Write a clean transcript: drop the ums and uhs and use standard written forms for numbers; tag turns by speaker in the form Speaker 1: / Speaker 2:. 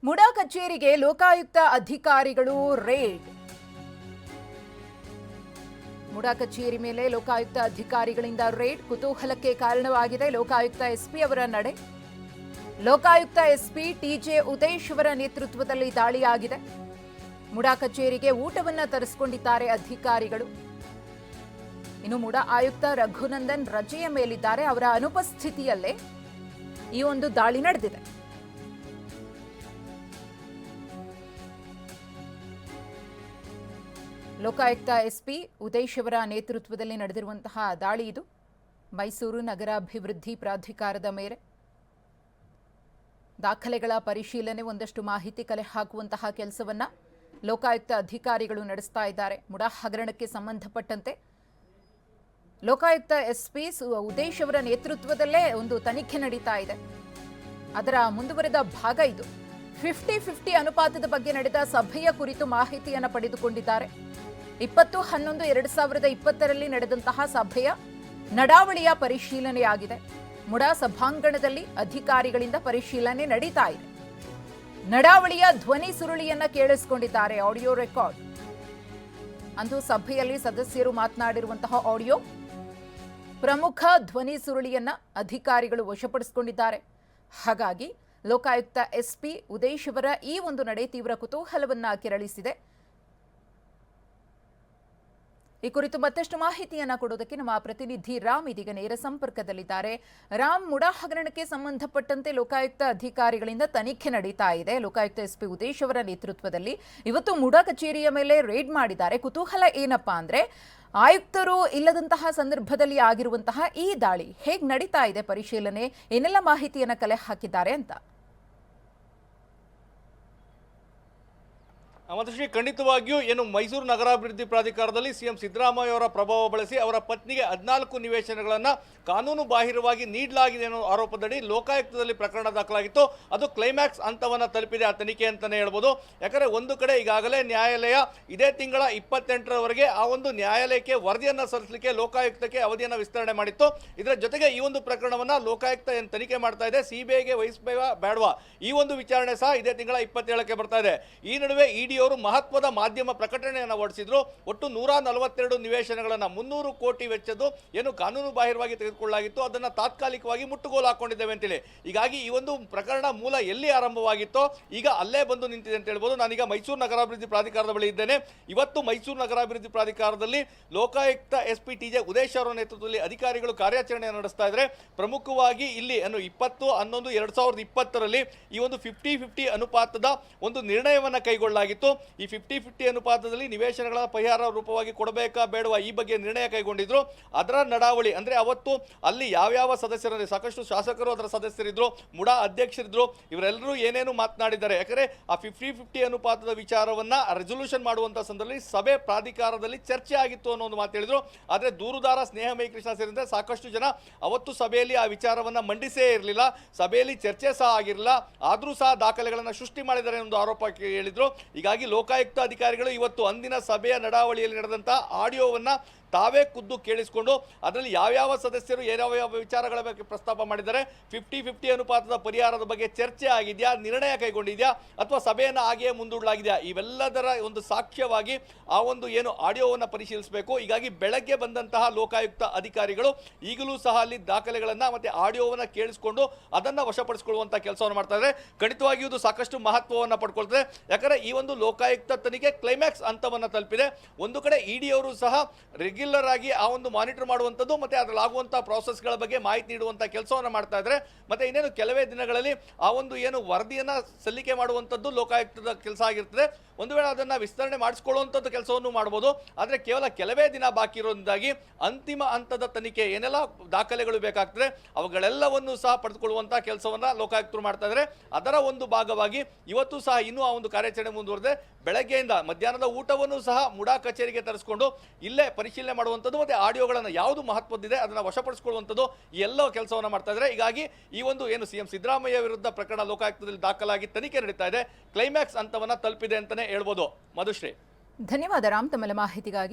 Speaker 1: ಮುಡಾ ಕಚೇರಿಗೆ ಲೋಕಾಯುಕ್ತ ಅಧಿಕಾರಿಗಳು ರೇಡ್. ಮುಡಾ ಕಚೇರಿ ಮೇಲೆ ಲೋಕಾಯುಕ್ತ ಅಧಿಕಾರಿಗಳಿಂದ ರೇಡ್ ಕುತೂಹಲಕ್ಕೆ ಕಾರಣವಾಗಿದೆ. ಲೋಕಾಯುಕ್ತ ಎಸ್ಪಿ ಅವರ ನಡೆ. ಲೋಕಾಯುಕ್ತ ಎಸ್ಪಿ ಟಿಜೆ ಉದೇಶ್ ಅವರ ನೇತೃತ್ವದಲ್ಲಿ ದಾಳಿಯಾಗಿದೆ. ಮುಡಾ ಕಚೇರಿಗೆ ಊಟವನ್ನ ತರಿಸಿಕೊಂಡಿದ್ದಾರೆ ಅಧಿಕಾರಿಗಳು. ಇನ್ನು ಮುಡಾ ಆಯುಕ್ತ ರಘುನಂದನ್ ರಜೆಯ ಮೇಲಿದ್ದಾರೆ. ಅವರ ಅನುಪಸ್ಥಿತಿಯಲ್ಲೇ ಈ ಒಂದು ದಾಳಿ ನಡೆದಿದೆ. ಲೋಕಾಯುಕ್ತ ಎಸ್ಪಿ ಉದೇಶ್ ಅವರ ನೇತೃತ್ವದಲ್ಲಿ ನಡೆದಿರುವಂತಹ ದಾಳಿ ಇದು. ಮೈಸೂರು ನಗರಾಭಿವೃದ್ಧಿ ಪ್ರಾಧಿಕಾರದ ಮೇಲೆ ದಾಖಲೆಗಳ ಪರಿಶೀಲನೆ, ಒಂದಷ್ಟು ಮಾಹಿತಿ ಕಲೆ ಹಾಕುವಂತಹ ಕೆಲಸವನ್ನ ಲೋಕಾಯುಕ್ತ ಅಧಿಕಾರಿಗಳು ನಡೆಸ್ತಾ ಇದ್ದಾರೆ. ಮುಡಾ ಹಗರಣಕ್ಕೆ ಸಂಬಂಧಪಟ್ಟಂತೆ ಲೋಕಾಯುಕ್ತ ಎಸ್ಪಿ ಉದೇಶ್ ಅವರ ನೇತೃತ್ವದಲ್ಲೇ ಒಂದು ತನಿಖೆ ನಡೀತಾ ಇದೆ. ಅದರ ಮುಂದುವರೆದ ಭಾಗ ಇದು. 50-50 ಅನುಪಾತದ ಬಗ್ಗೆ ನಡೆದ ಸಭೆಯ ಕುರಿತು ಮಾಹಿತಿಯನ್ನು ಪಡೆದುಕೊಂಡಿದ್ದಾರೆ. 20-11-2020 ನಡೆದಂತಹ ಸಭೆಯ ನಡಾವಳಿಯ ಪರಿಶೀಲನೆಯಾಗಿದೆ. ಮುಡಾ ಸಭಾಂಗಣದಲ್ಲಿ ಅಧಿಕಾರಿಗಳಿಂದ ಪರಿಶೀಲನೆ ನಡೀತಾ ಇದೆ. ನಡಾವಳಿಯ ಧ್ವನಿ ಸುರುಳಿಯನ್ನ ಕೇಳಿಸಿಕೊಂಡಿದ್ದಾರೆ. Audio record. ಅಂದು ಸಭೆಯಲ್ಲಿ ಸದಸ್ಯರು ಮಾತನಾಡಿರುವಂತಹ ಆಡಿಯೋ, ಪ್ರಮುಖ ಧ್ವನಿ ಸುರುಳಿಯನ್ನ ಅಧಿಕಾರಿಗಳು ವಶಪಡಿಸಿಕೊಂಡಿದ್ದಾರೆ. ಹಾಗಾಗಿ ಲೋಕಾಯುಕ್ತ ಎಸ್ಪಿ ಉದೇಶ್ ಅವರ ಈ ಒಂದು ನಡೆ ತೀವ್ರ ಕುತೂಹಲವನ್ನ ಕೆರಳಿಸಿದೆ. ಈ ಕುರಿತು ಮತ್ತಷ್ಟು ಮಾಹಿತಿಯನ್ನ ಕೊಡೋದಕ್ಕೆ ನಮ್ಮ ಪ್ರತಿನಿಧಿ ರಾಮ್ ಇದೀಗ ನೇರ ಸಂಪರ್ಕದಲ್ಲಿದ್ದಾರೆ. ರಾಮ್, ಮುಡಾ ಹಗರಣಕ್ಕೆ ಸಂಬಂಧಪಟ್ಟಂತೆ ಲೋಕಾಯುಕ್ತ ಅಧಿಕಾರಿಗಳಿಂದ ತನಿಖೆ ನಡೀತಾ ಇದೆ. ಲೋಕಾಯುಕ್ತ ಎಸ್ಪಿ ಉದೇಶ್ ಅವರ ನೇತೃತ್ವದಲ್ಲಿ ಇವತ್ತು ಮುಡಾ ಕಚೇರಿಯ ಮೇಲೆ ರೇಡ್ ಮಾಡಿದ್ದಾರೆ. ಕುತೂಹಲ ಏನಪ್ಪಾ ಅಂದ್ರೆ, ಆಯುಕ್ತರು ಇಲ್ಲದಂತಹ ಸಂದರ್ಭದಲ್ಲಿ ಆಗಿರುವಂತಹ ಈ ದಾಳಿ ಹೇಗೆ ನಡೀತಾ ಇದೆ, ಪರಿಶೀಲನೆ ಏನೆಲ್ಲ ಮಾಹಿತಿಯನ್ನ ಕಲೆ ಹಾಕಿದ್ದಾರೆ ಅಂತ.
Speaker 2: ಮಧುಶ್ರೀ, ಖಂಡಿತವಾಗಿಯೂ ಏನು ಮೈಸೂರು ನಗರಾಭಿವೃದ್ಧಿ ಪ್ರಾಧಿಕಾರದಲ್ಲಿ ಸಿಎಂ ಸಿದ್ದರಾಮಯ್ಯ ಅವರ ಪ್ರಭಾವ ಬಳಸಿ ಅವರ ಪತ್ನಿಗೆ 14 ನಿವೇಶನಗಳನ್ನು ಕಾನೂನು ಬಾಹಿರವಾಗಿ ನೀಡಲಾಗಿದೆ ಅನ್ನೋ ಆರೋಪದಡಿ ಲೋಕಾಯುಕ್ತದಲ್ಲಿ ಪ್ರಕರಣ ದಾಖಲಾಗಿತ್ತು. ಅದು ಕ್ಲೈಮ್ಯಾಕ್ಸ್ ಹಂತವನ್ನು ತಲುಪಿದೆ ಆ ತನಿಖೆ ಅಂತಲೇ ಹೇಳ್ಬೋದು. ಯಾಕಂದರೆ ಒಂದು ಕಡೆ ಈಗಾಗಲೇ ನ್ಯಾಯಾಲಯ ಇದೇ ತಿಂಗಳ 28ರವರೆಗೆ ಆ ಒಂದು ನ್ಯಾಯಾಲಯಕ್ಕೆ ವರದಿಯನ್ನು ಸಲ್ಲಿಸಲಿಕ್ಕೆ ಲೋಕಾಯುಕ್ತಕ್ಕೆ ಅವಧಿಯನ್ನು ವಿಸ್ತರಣೆ ಮಾಡಿತ್ತು. ಇದರ ಜೊತೆಗೆ ಈ ಒಂದು ಪ್ರಕರಣವನ್ನು ಲೋಕಾಯುಕ್ತ ಏನು ತನಿಖೆ ಮಾಡ್ತಾ ಇದೆ, ಸಿಬಿಐಗೆ ವಹಿಸಬೇಕಾ ಬೇಡವಾ, ಈ ಒಂದು ವಿಚಾರಣೆ ಸಹ ಇದೇ ತಿಂಗಳ 27ಕ್ಕೆ ಬರ್ತಾ ಇದೆ. ಈ ನಡುವೆ ಇಡಿ ಅವರು ಮಹತ್ವದ ಮಾಧ್ಯಮ ಪ್ರಕಟಣೆಯನ್ನು ಹೊರಡಿಸಿದ್ರು. ಒಟ್ಟು 142 ನಿವೇಶನಗಳನ್ನು 300 ಕೋಟಿ ವೆಚ್ಚದ್ದು ಏನು ಕಾನೂನು ಬಾಹಿರವಾಗಿ ತೆಗೆದುಕೊಳ್ಳಲಾಗಿತ್ತು, ಅದನ್ನು ತಾತ್ಕಾಲಿಕವಾಗಿ ಮುಟ್ಟುಗೋಲು ಹಾಕೊಂಡಿದ್ದೇವೆ ಅಂತೇಳಿ. ಹೀಗಾಗಿ ಈ ಒಂದು ಪ್ರಕರಣ ಮೂಲ ಎಲ್ಲಿ ಆರಂಭವಾಗಿತ್ತೋ ಈಗ ಅಲ್ಲೇ ಬಂದು ನಿಂತಿದೆ ಅಂತ ಹೇಳ್ಬೋದು. ನಾನೀಗ ಮೈಸೂರು ನಗರಾಭಿವೃದ್ಧಿ ಪ್ರಾಧಿಕಾರದ ಬಳಿ ಇದ್ದೇನೆ. ಇವತ್ತು ಮೈಸೂರು ನಗರಾಭಿವೃದ್ಧಿ ಪ್ರಾಧಿಕಾರದಲ್ಲಿ ಲೋಕಾಯುಕ್ತ ಎಸ್ಪಿ ಟಿಜೆ ಉದೇಶ್ ಅವರ ನೇತೃತ್ವದಲ್ಲಿ ಅಧಿಕಾರಿಗಳು ಕಾರ್ಯಾಚರಣೆಯನ್ನು ನಡೆಸ್ತಾ ಇದ್ದಾರೆ. ಪ್ರಮುಖವಾಗಿ ಇಲ್ಲಿ 20-11-2020 ಈ ಒಂದು 50-50 ಅನುಪಾತದ ಒಂದು ನಿರ್ಣಯವನ್ನು ಕೈಗೊಳ್ಳಲಾಗಿತ್ತು. ಈ 50-50 ಅನುಪಾತದಲ್ಲಿ ನಿವೇಶನಗಳ ಪರಿಹಾರ ರೂಪವಾಗಿ ಕೊಡಬೇಕಾ ಬೇಡವಾ ಈ ಬಗ್ಗೆ ನಿರ್ಣಯ ಕೈಗೊಂಡಿದ್ರು. ಅದರ ನಡಾವಳಿ ಅಂದ್ರೆ ಅವತ್ತು ಅಲ್ಲಿ ಯಾವ್ಯಾವ ಸದಸ್ಯರು, ಸಾಕಷ್ಟು ಶಾಸಕರು ಅದರ ಸದಸ್ಯರಿದ್ರು, ಮುಡಾ ಅಧ್ಯಕ್ಷರಿದ್ರು, ಇವರೆಲ್ಲರೂ ಏನೇನು ಮಾತನಾಡಿದ್ದಾರೆ. ಯಾಕಂದ್ರೆ ಆ 50-50 ಅನುಪಾತದ ವಿಚಾರವನ್ನ ರೆಸೊಲ್ಯೂಷನ್ ಮಾಡುವಂತ ಸಂದರ್ಭದಲ್ಲಿ ಸಭೆ ಪ್ರಾಧಿಕಾರದಲ್ಲಿ ಚರ್ಚೆ ಆಗಿತ್ತು ಅನ್ನೋ ಒಂದು ಮಾತು ಹೇಳಿದ್ರು. ಆದ್ರೆ ದೂರುದಾರ ಸ್ನೇಹಮಯಿ ಕೃಷ್ಣ ಸೇರಿದಂತೆ ಸಾಕಷ್ಟು ಜನ ಅವತ್ತು ಸಭೆಯಲ್ಲಿ ಆ ವಿಚಾರವನ್ನ ಮಂಡಿಸೇ ಇರಲಿಲ್ಲ, ಸಭೆಯಲ್ಲಿ ಚರ್ಚೆ ಸಹ ಆಗಿರಲಿಲ್ಲ. ಆದ್ರೂ ಸಹ ದಾಖಲೆಗಳನ್ನು ಸೃಷ್ಟಿ ಮಾಡಿದ್ದಾರೆ ಎಂದು ಆರೋಪ ಹೇಳಿದ್ರು. ಹೀಗಾಗಿ ಲೋಕಾಯುಕ್ತ ಅಧಿಕಾರಿಗಳು ಇವತ್ತು ಅಂದಿನ ಸಭೆಯ ನಡಾವಳಿಯಲ್ಲಿ ನಡೆದಂತಹ ಆಡಿಯೋವನ್ನ ತಾವೇ ಖುದ್ದು ಕೇಳಿಸಿಕೊಂಡು ಅದರಲ್ಲಿ ಯಾವ್ಯಾವ ಸದಸ್ಯರು ಯಾವ ವಿಚಾರಗಳ ಬಗ್ಗೆ ಪ್ರಸ್ತಾಪ ಮಾಡಿದ್ದಾರೆ, 50-50 ಅನುಪಾತದ ಪರಿಹಾರದ ಬಗ್ಗೆ ಚರ್ಚೆ ಆಗಿದೆಯಾ, ನಿರ್ಣಯ ಕೈಗೊಂಡಿದೆಯಾ, ಅಥವಾ ಸಭೆಯನ್ನು ಹಾಗೆಯೇ ಮುಂದೂಡಲಾಗಿದೆಯಾ, ಇವೆಲ್ಲದರ ಒಂದು ಸಾಕ್ಷ್ಯವಾಗಿ ಆ ಒಂದು ಏನು ಆಡಿಯೋವನ್ನು ಪರಿಶೀಲಿಸಬೇಕು. ಹೀಗಾಗಿ ಬೆಳಗ್ಗೆ ಬಂದಂತಹ ಲೋಕಾಯುಕ್ತ ಅಧಿಕಾರಿಗಳು ಈಗಲೂ ಸಹ ಅಲ್ಲಿ ದಾಖಲೆಗಳನ್ನು ಮತ್ತೆ ಆಡಿಯೋವನ್ನು ಕೇಳಿಸಿಕೊಂಡು ಅದನ್ನು ವಶಪಡಿಸಿಕೊಳ್ಳುವಂಥ ಕೆಲಸವನ್ನು ಮಾಡ್ತಾ ಇದ್ದಾರೆ. ಖಂಡಿತವಾಗಿಯೂ ಇದು ಸಾಕಷ್ಟು ಮಹತ್ವವನ್ನು ಪಡ್ಕೊಳ್ತದೆ. ಯಾಕಂದರೆ ಈ ಒಂದು ಲೋಕಾಯುಕ್ತ ತನಿಖೆ ಕ್ಲೈಮ್ಯಾಕ್ಸ್ ಹಂತವನ್ನು ತಲುಪಿದೆ. ಒಂದು ಕಡೆ ಇಡಿ ಅವರು ಸಹ ರೆಗ್ಯುಲರ್ ಆಗಿ ಆ ಒಂದು ಮಾನಿಟರ್ ಮಾಡುವಂಥದ್ದು ಮತ್ತೆ ಅದರಲ್ಲಿ ಆಗುವಂತಹ ಪ್ರಾಸೆಸ್ಗಳ ಬಗ್ಗೆ ಮಾಹಿತಿ ನೀಡುವಂಥ ಕೆಲಸವನ್ನು ಮಾಡ್ತಾ ಇದ್ದಾರೆ. ಮತ್ತೆ ಇನ್ನೇನು ಕೆಲವೇ ದಿನಗಳಲ್ಲಿ ಆ ಒಂದು ಏನು ವರದಿಯನ್ನು ಸಲ್ಲಿಕೆ ಮಾಡುವಂಥದ್ದು ಲೋಕಾಯುಕ್ತದ ಕೆಲಸ ಆಗಿರ್ತದೆ. ಒಂದು ವೇಳೆ ಅದನ್ನು ವಿಸ್ತರಣೆ ಮಾಡಿಸಿಕೊಳ್ಳುವಂಥದ್ದು ಕೆಲಸವನ್ನು ಮಾಡ್ಬೋದು. ಆದರೆ ಕೇವಲ ಕೆಲವೇ ದಿನ ಬಾಕಿ ಇರೋದಾಗಿ ಅಂತಿಮ ಹಂತದ ತನಿಖೆ ಏನೆಲ್ಲ ದಾಖಲೆಗಳು ಬೇಕಾಗ್ತದೆ ಅವುಗಳೆಲ್ಲವನ್ನು ಸಹ ಪಡೆದುಕೊಳ್ಳುವಂಥ ಕೆಲಸವನ್ನು ಲೋಕಾಯುಕ್ತರು ಮಾಡ್ತಾ ಇದ್ದಾರೆ. ಅದರ ಒಂದು ಭಾಗವಾಗಿ ಇವತ್ತು ಸಹ ಇನ್ನೂ ಆ ಒಂದು ಕಾರ್ಯಾಚರಣೆ ಮುಂದುವರೆದೆ. ಬೆಳಗ್ಗೆಯಿಂದ ಮಧ್ಯಾಹ್ನದ ಊಟವನ್ನು ಸಹ ಮುಡಾ ಕಚೇರಿಗೆ ತರಿಸಿಕೊಂಡು ಇಲ್ಲೇ ಪರಿಶೀಲನೆ ಮಾಡುವಂಥದ್ದು ಮತ್ತು ಆಡಿಯೋಗಳನ್ನು ಯಾವುದು ಮಹತ್ವದಿದೆ ಅದನ್ನು ವಶಪಡಿಸಿಕೊಳ್ಳುವಂಥದ್ದು ಈ ಎಲ್ಲ ಕೆಲಸವನ್ನು ಮಾಡ್ತಾ ಇದ್ದಾರೆ. ಹೀಗಾಗಿ ಈ ಒಂದು ಏನು ಸಿಎಂ ಸಿದ್ದರಾಮಯ್ಯ ವಿರುದ್ಧ ಪ್ರಕರಣ ಲೋಕಾಯುಕ್ತದಲ್ಲಿ ದಾಖಲಾಗಿ ತನಿಖೆ ನಡೀತಾ ಇದೆ. ಕ್ಲೈಮ್ಯಾಕ್ಸ್ ಹಂತವನ್ನು ತಲುಪಿದೆ ಅಂತಾನೆ ಹೇಳ್ಬೋದು. ಮಧುಶ್ರೀ,
Speaker 1: ಧನ್ಯವಾದ ರಾಮ್ ತಮ್ಮೆಲ್ಲ ಮಾಹಿತಿಗಾಗಿ.